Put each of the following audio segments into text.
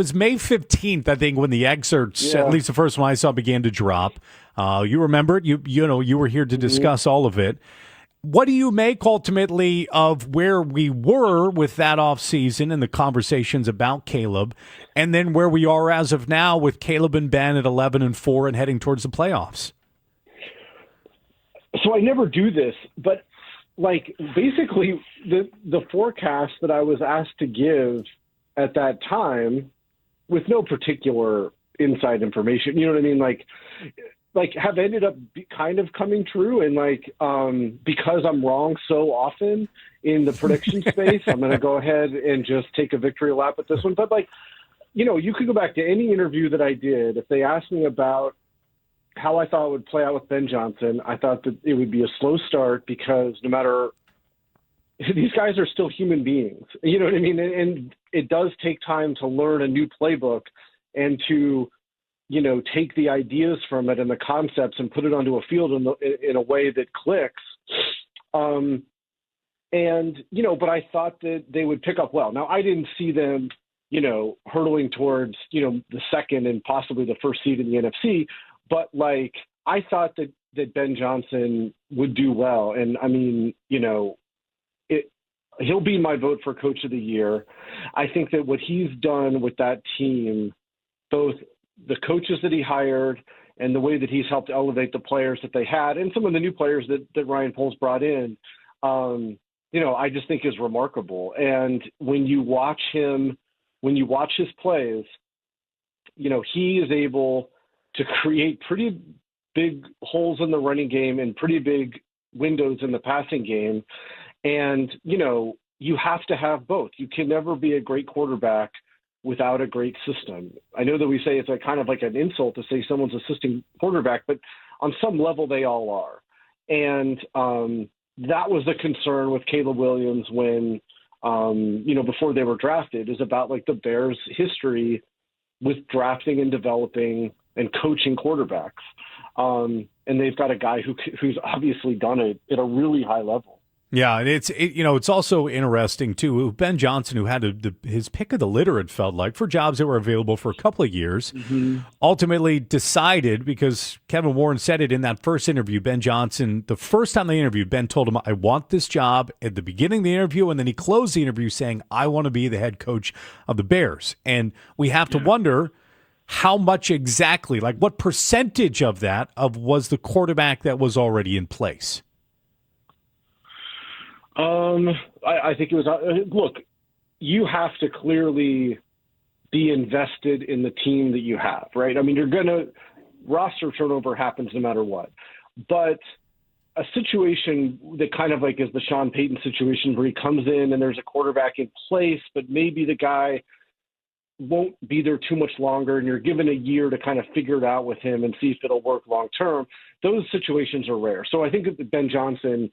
was May 15th, I think, when the excerpts, at least the first one I saw, began to drop. You remember it. You were here to discuss all of it. What do you make ultimately of where we were with that offseason and the conversations about Caleb, and then where we are as of now with Caleb and Ben at 11-4 and heading towards the playoffs? So I never do this, but basically the forecast that I was asked to give at that time, with no particular inside information, you know what I mean? Have ended up kind of coming true. And because I'm wrong so often in the prediction space, I'm going to go ahead and just take a victory lap at this one. But you could go back to any interview that I did. If they asked me about how I thought it would play out with Ben Johnson, I thought that it would be a slow start because no matter, these guys are still human beings, you know what I mean? And it does take time to learn a new playbook and to, take the ideas from it and the concepts and put it onto a field in a way that clicks. But I thought that they would pick up well. Now, I didn't see them, hurtling towards, the second and possibly the first seed in the NFC. But I thought that Ben Johnson would do well. And I mean, he'll be my vote for Coach of the Year. I think that what he's done with that team, both the coaches that he hired and the way that he's helped elevate the players that they had and some of the new players that Ryan Poles brought in, I just think is remarkable. And when you watch his plays, he is able to create pretty big holes in the running game and pretty big windows in the passing game. And, you have to have both. You can never be a great quarterback without a great system. I know that we say it's kind of like an insult to say someone's assisting quarterback, but on some level they all are. And that was the concern with Caleb Williams when, before they were drafted, is about the Bears' history with drafting and developing and coaching quarterbacks. And they've got a guy who's obviously done it at a really high level. Yeah, and it's also interesting too. Ben Johnson, who had his pick of the litter, it felt like, for jobs that were available for a couple of years, ultimately decided, because Kevin Warren said it in that first interview. Ben Johnson, the first time they interviewed, Ben told him, "I want this job," at the beginning of the interview, and then he closed the interview saying, "I want to be the head coach of the Bears." And we have to wonder how much exactly, what percentage of that was the quarterback that was already in place. I think it was, look, you have to clearly be invested in the team that you have, right? I mean, roster turnover happens no matter what, but a situation that kind of is the Sean Payton situation where he comes in and there's a quarterback in place, but maybe the guy won't be there too much longer and you're given a year to kind of figure it out with him and see if it'll work long term. Those situations are rare. So I think that Ben Johnson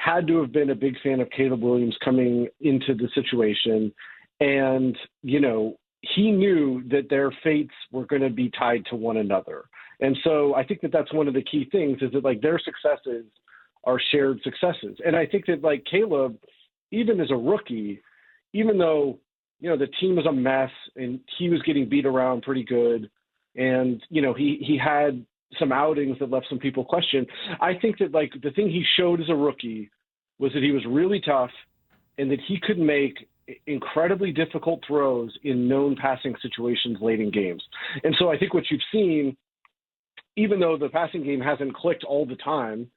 had to have been a big fan of Caleb Williams coming into the situation. And, he knew that their fates were going to be tied to one another. And so I think that that's one of the key things is that their successes are shared successes. And I think that Caleb, even as a rookie, even though, the team was a mess and he was getting beat around pretty good. And, he had some outings that left some people question. I think that the thing he showed as a rookie was that he was really tough and that he could make incredibly difficult throws in known passing situations late in games. And so I think what you've seen, even though the passing game hasn't clicked all the time,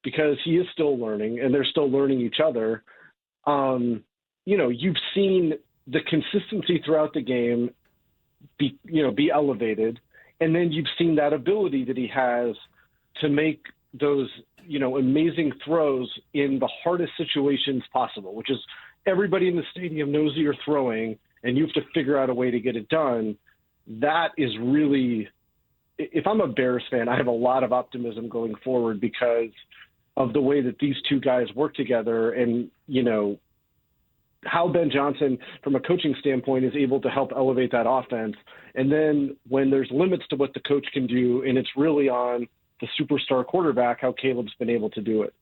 because he is still learning and they're still learning each other, you've seen the consistency throughout the game be elevated. And then you've seen that ability that he has to make those, amazing throws in the hardest situations possible, which is everybody in the stadium knows that you're throwing and you have to figure out a way to get it done. That is really, if I'm a Bears fan, I have a lot of optimism going forward because of the way that these two guys work together and, how Ben Johnson, from a coaching standpoint, is able to help elevate that offense. And then when there's limits to what the coach can do, and it's really on the superstar quarterback, how Caleb's been able to do it.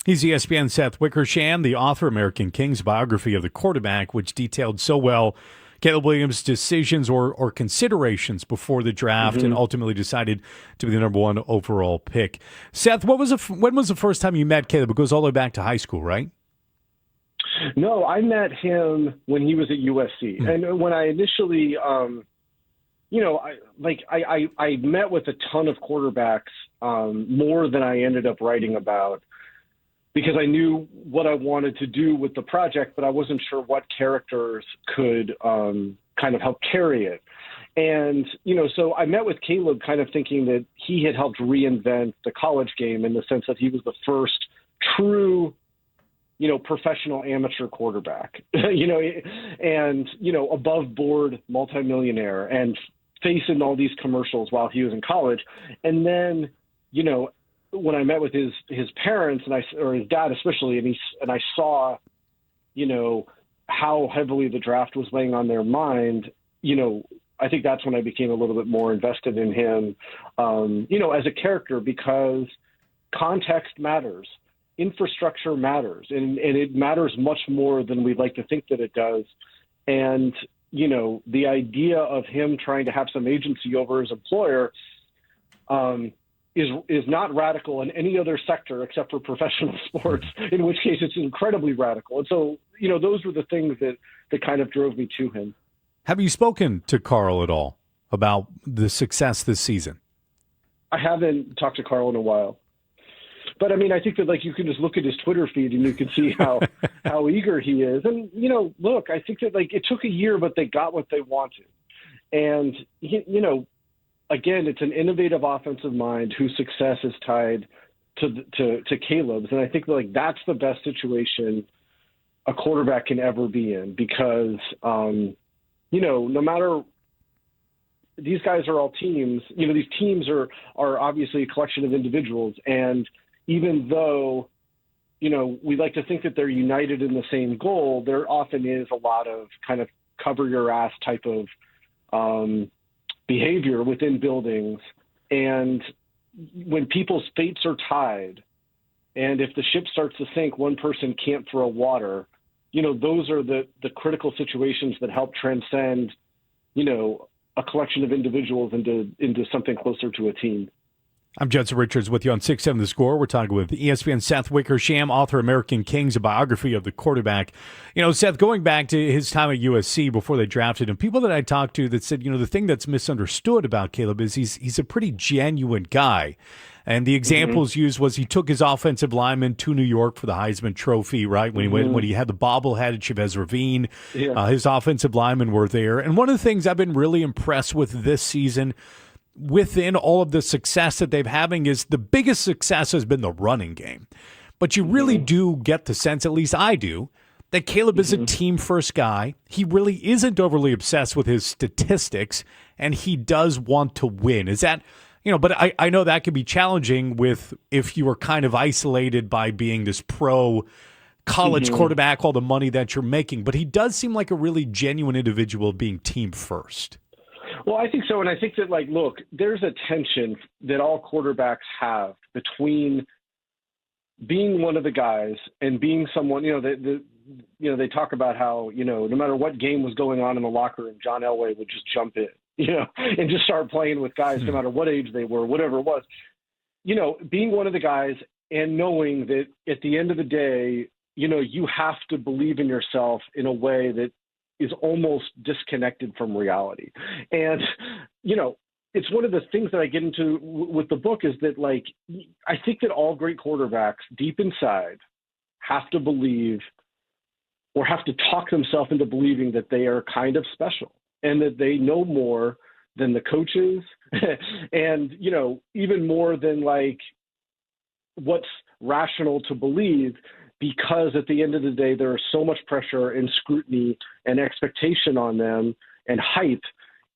He's ESPN Seth Wickersham, the author of American Kings biography of the quarterback, which detailed so well Caleb Williams' decisions or considerations before the draft and ultimately decided to be the number 1 overall pick. Seth, when was the first time you met Caleb? It goes all the way back to high school, right? No, I met him when he was at USC. And when I initially, I met with a ton of quarterbacks, more than I ended up writing about, because I knew what I wanted to do with the project, but I wasn't sure what characters could kind of help carry it. And, so I met with Caleb kind of thinking that he had helped reinvent the college game in the sense that he was the first true professional amateur quarterback, and, above board multimillionaire and facing all these commercials while he was in college. And then, when I met with his parents or his dad especially, and I saw, how heavily the draft was weighing on their mind, I think that's when I became a little bit more invested in him, as a character, because context matters. Infrastructure matters, and it matters much more than we'd like to think that it does. And, the idea of him trying to have some agency over his employer is not radical in any other sector except for professional sports, in which case it's incredibly radical. And so, those were the things that kind of drove me to him. Have you spoken to Carl at all about the success this season? I haven't talked to Carl in a while. But I mean, I think that you can just look at his Twitter feed and you can see how eager he is. And, look, I think that it took a year, but they got what they wanted. And, again, it's an innovative offensive mind whose success is tied to Caleb's. And I think that's the best situation a quarterback can ever be in, because, no matter, these guys are all teams, these teams are obviously a collection of individuals. And even though, we like to think that they're united in the same goal, there often is a lot of kind of cover your ass type of behavior within buildings. And when people's fates are tied, and if the ship starts to sink, one person can't throw water, those are the critical situations that help transcend, a collection of individuals into something closer to a team. I'm Judson Richards with you on 6-7 The Score. We're talking with ESPN Seth Wickersham, author American Kings, a biography of the quarterback. Seth, going back to his time at USC before they drafted him, people that I talked to that said, the thing that's misunderstood about Caleb is he's a pretty genuine guy. And the examples used was he took his offensive lineman to New York for the Heisman Trophy, right? When he had the bobblehead at Chavez Ravine, his offensive linemen were there. And one of the things I've been really impressed with this season, within all of the success that they've having, is the biggest success has been the running game. But you really do get the sense, at least I do, that Caleb is a team-first guy. He really isn't overly obsessed with his statistics, and he does want to win. Is that, but I know that can be challenging if you are kind of isolated by being this pro college quarterback, all the money that you're making. But he does seem like a really genuine individual being team-first. Well, I think so. And I think that, look, there's a tension that all quarterbacks have between being one of the guys and being someone, they talk about how, no matter what game was going on in the locker room, John Elway would just jump in, and just start playing with guys no matter what age they were, whatever it was. Being one of the guys and knowing that at the end of the day, you have to believe in yourself in a way that is almost disconnected from reality. And, it's one of the things that I get into with the book is that, I think that all great quarterbacks deep inside have to believe, or have to talk themselves into believing, that they are kind of special and that they know more than the coaches and, even more than what's rational to believe, because at the end of the day, there is so much pressure and scrutiny and expectation on them and hype,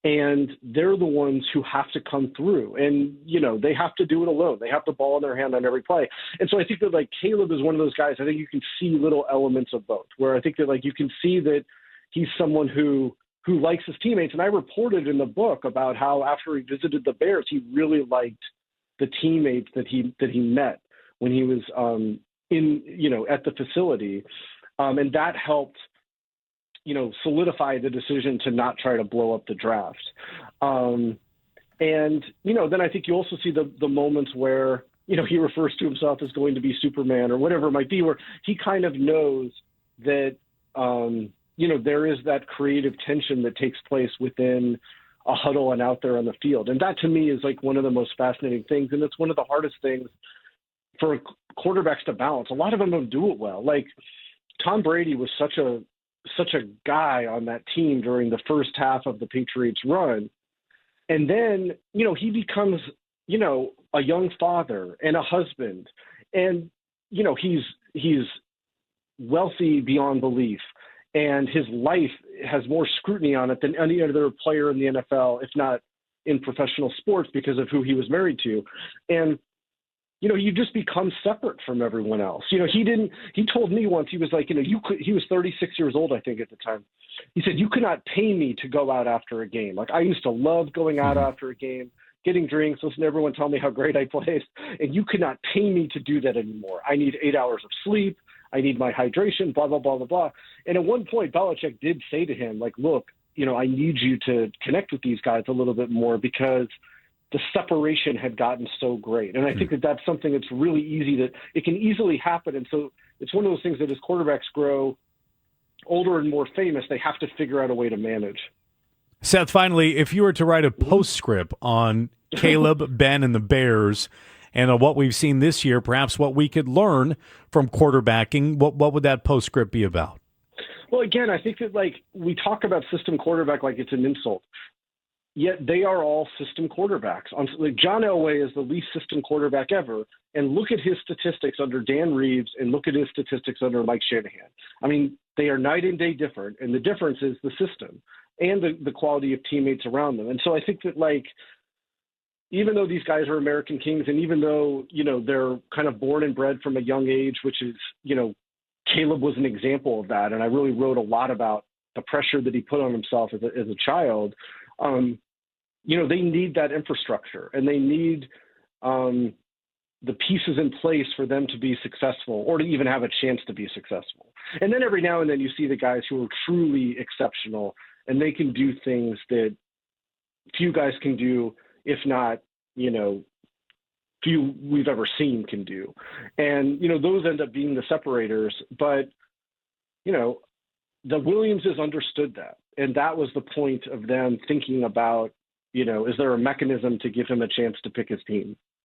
and they're the ones who have to come through. And, they have to do it alone. They have the ball in their hand on every play. And so I think that Caleb is one of those guys, I think you can see little elements of both, where I think that you can see that he's someone who likes his teammates. And I reported in the book about how after he visited the Bears, he really liked the teammates that he met when he was at the facility. And that helped solidify the decision to not try to blow up the draft. And, then I think you also see the moments where, he refers to himself as going to be Superman or whatever it might be, where he kind of knows that, there is that creative tension that takes place within a huddle and out there on the field. And that to me is like one of the most fascinating things. And it's one of the hardest things for quarterbacks to balance. A lot of them don't do it well. Like Tom Brady was such a guy on that team during the first half of the Patriots run. And then, he becomes, a young father and a husband, and, he's wealthy beyond belief, and his life has more scrutiny on it than any other player in the NFL, if not in professional sports, because of who he was married to. And, you just become separate from everyone else. He told me once, he was like, he was 36 years old, I think at the time. He said, you could not pay me to go out after a game. Like I used to love going out after a game, getting drinks, listen to everyone tell me how great I played. And you could not pay me to do that anymore. I need 8 hours of sleep. I need my hydration, blah, blah, blah, blah, blah. And at one point, Belichick did say to him, like, look, I need you to connect with these guys a little bit more because the separation had gotten so great. And I think that that's something that's really easy, that it can easily happen. And so it's one of those things that as quarterbacks grow older and more famous, they have to figure out a way to manage. Seth, finally, if you were to write a postscript on Caleb, Ben, and the Bears and what we've seen this year, perhaps what we could learn from quarterbacking, what would that postscript be about? Well, again, I think that we talk about system quarterback like it's an insult. Yet they are all system quarterbacks. John Elway is the least system quarterback ever, and look at his statistics under Dan Reeves and look at his statistics under Mike Shanahan. I mean, they are night and day different, and the difference is the system and the quality of teammates around them. And so I think that, even though these guys are American kings, and even though, they're kind of born and bred from a young age, which is, Caleb was an example of that, and I really wrote a lot about the pressure that he put on himself as a child. They need that infrastructure, and they need the pieces in place for them to be successful or to even have a chance to be successful. And then every now and then you see the guys who are truly exceptional, and they can do things that few guys can do, if not, few we've ever seen can do. And, those end up being the separators. But, the Williamses understood that. And that was the point of them thinking about, is there a mechanism to give him a chance to pick his team?